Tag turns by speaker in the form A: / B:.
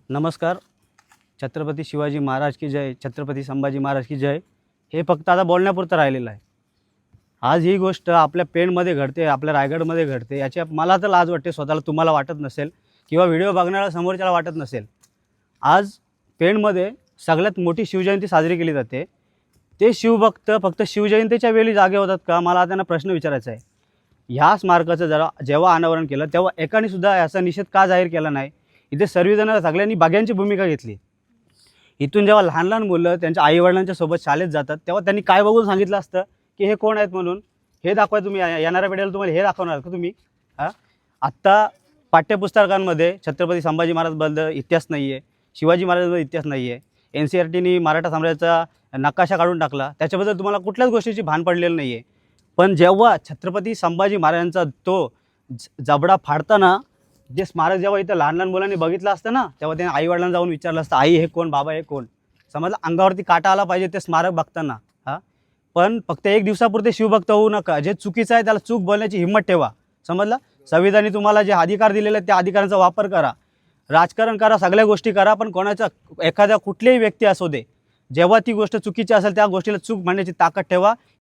A: नमस्कार. छत्रपती शिवाजी महाराज की जय, छत्रपती संभाजी महाराज की जय. हे फक्त आता बोलण्यापुरतं राहिलेलं आहे. आज ही गोष्ट आपल्या पेणमध्ये घडते, आपल्या रायगडमध्ये घडते, याची मला तर लाज वाटते स्वतःला, तुम्हाला वाटत नसेल किंवा व्हिडिओ बघणाऱ्या समोरच्याला वाटत नसेल. आज पेणमध्ये सगळ्यात मोठी शिवजयंती साजरी केली जाते. ते शिवभक्त फक्त शिवजयंतीच्या वेळी जागे होतात का? मला त्यांना प्रश्न विचारायचा आहे. ह्या स्मारकाचं जेव्हा अनावरण केलं तेव्हा एकाने सुद्धा याचा निषेध का जाहीर केला नाही? इथे सर्वजण सगळ्यांनी बघ्यांची भूमिका घेतली. इथून जेव्हा लहान लहान मुलं त्यांच्या आईवडिलांच्या सोबत शाळेत जातात तेव्हा त्यांनी काय बघून सांगितलं असतं की हे कोण आहेत म्हणून? हे दाखवा तुम्ही, येणाऱ्या पिढीला तुम्हाला हे दाखवणार का तुम्ही? हां, आत्ता पाठ्यपुस्तकांमध्ये छत्रपती संभाजी महाराजबद्दल इतिहास नाही आहे, शिवाजी महाराजांबद्दल इतिहास नाही आहे. NCERTनी मराठा साम्राज्याचा नकाशा काढून टाकला, त्याच्याबद्दल तुम्हाला कुठल्याच गोष्टीची भान पडलेलं नाही आहे. पण जेव्हा छत्रपती संभाजी महाराजांचा तो जबडा फाडताना जे स्मारक जेव्हा इथं लहान लहान मुलांनी बघितलं असतं ना, तेव्हा त्यांनी आईवडिलांना जाऊन विचारलं असतं, आई हे कोण, बाबा हे कोण? समजलं, अंगावरती काटा आला पाहिजे ते स्मारक बघताना. हां, पण फक्त एक दिवसापुरते शिवभक्त होऊ नका. जे चुकीचं आहे त्याला चूक बोलण्याची हिंमत ठेवा. समजलं? संविधानाने तुम्हाला जे अधिकार दिलेले आहेत त्या अधिकारांचा वापर करा, राजकारण करा, सगळ्या गोष्टी करा, पण कोणाचा एखाद्या कुठलीही व्यक्ती असू दे, जेव्हा ती गोष्ट चुकीची असेल त्या गोष्टीला चूक म्हणण्याची ताकद ठेवा.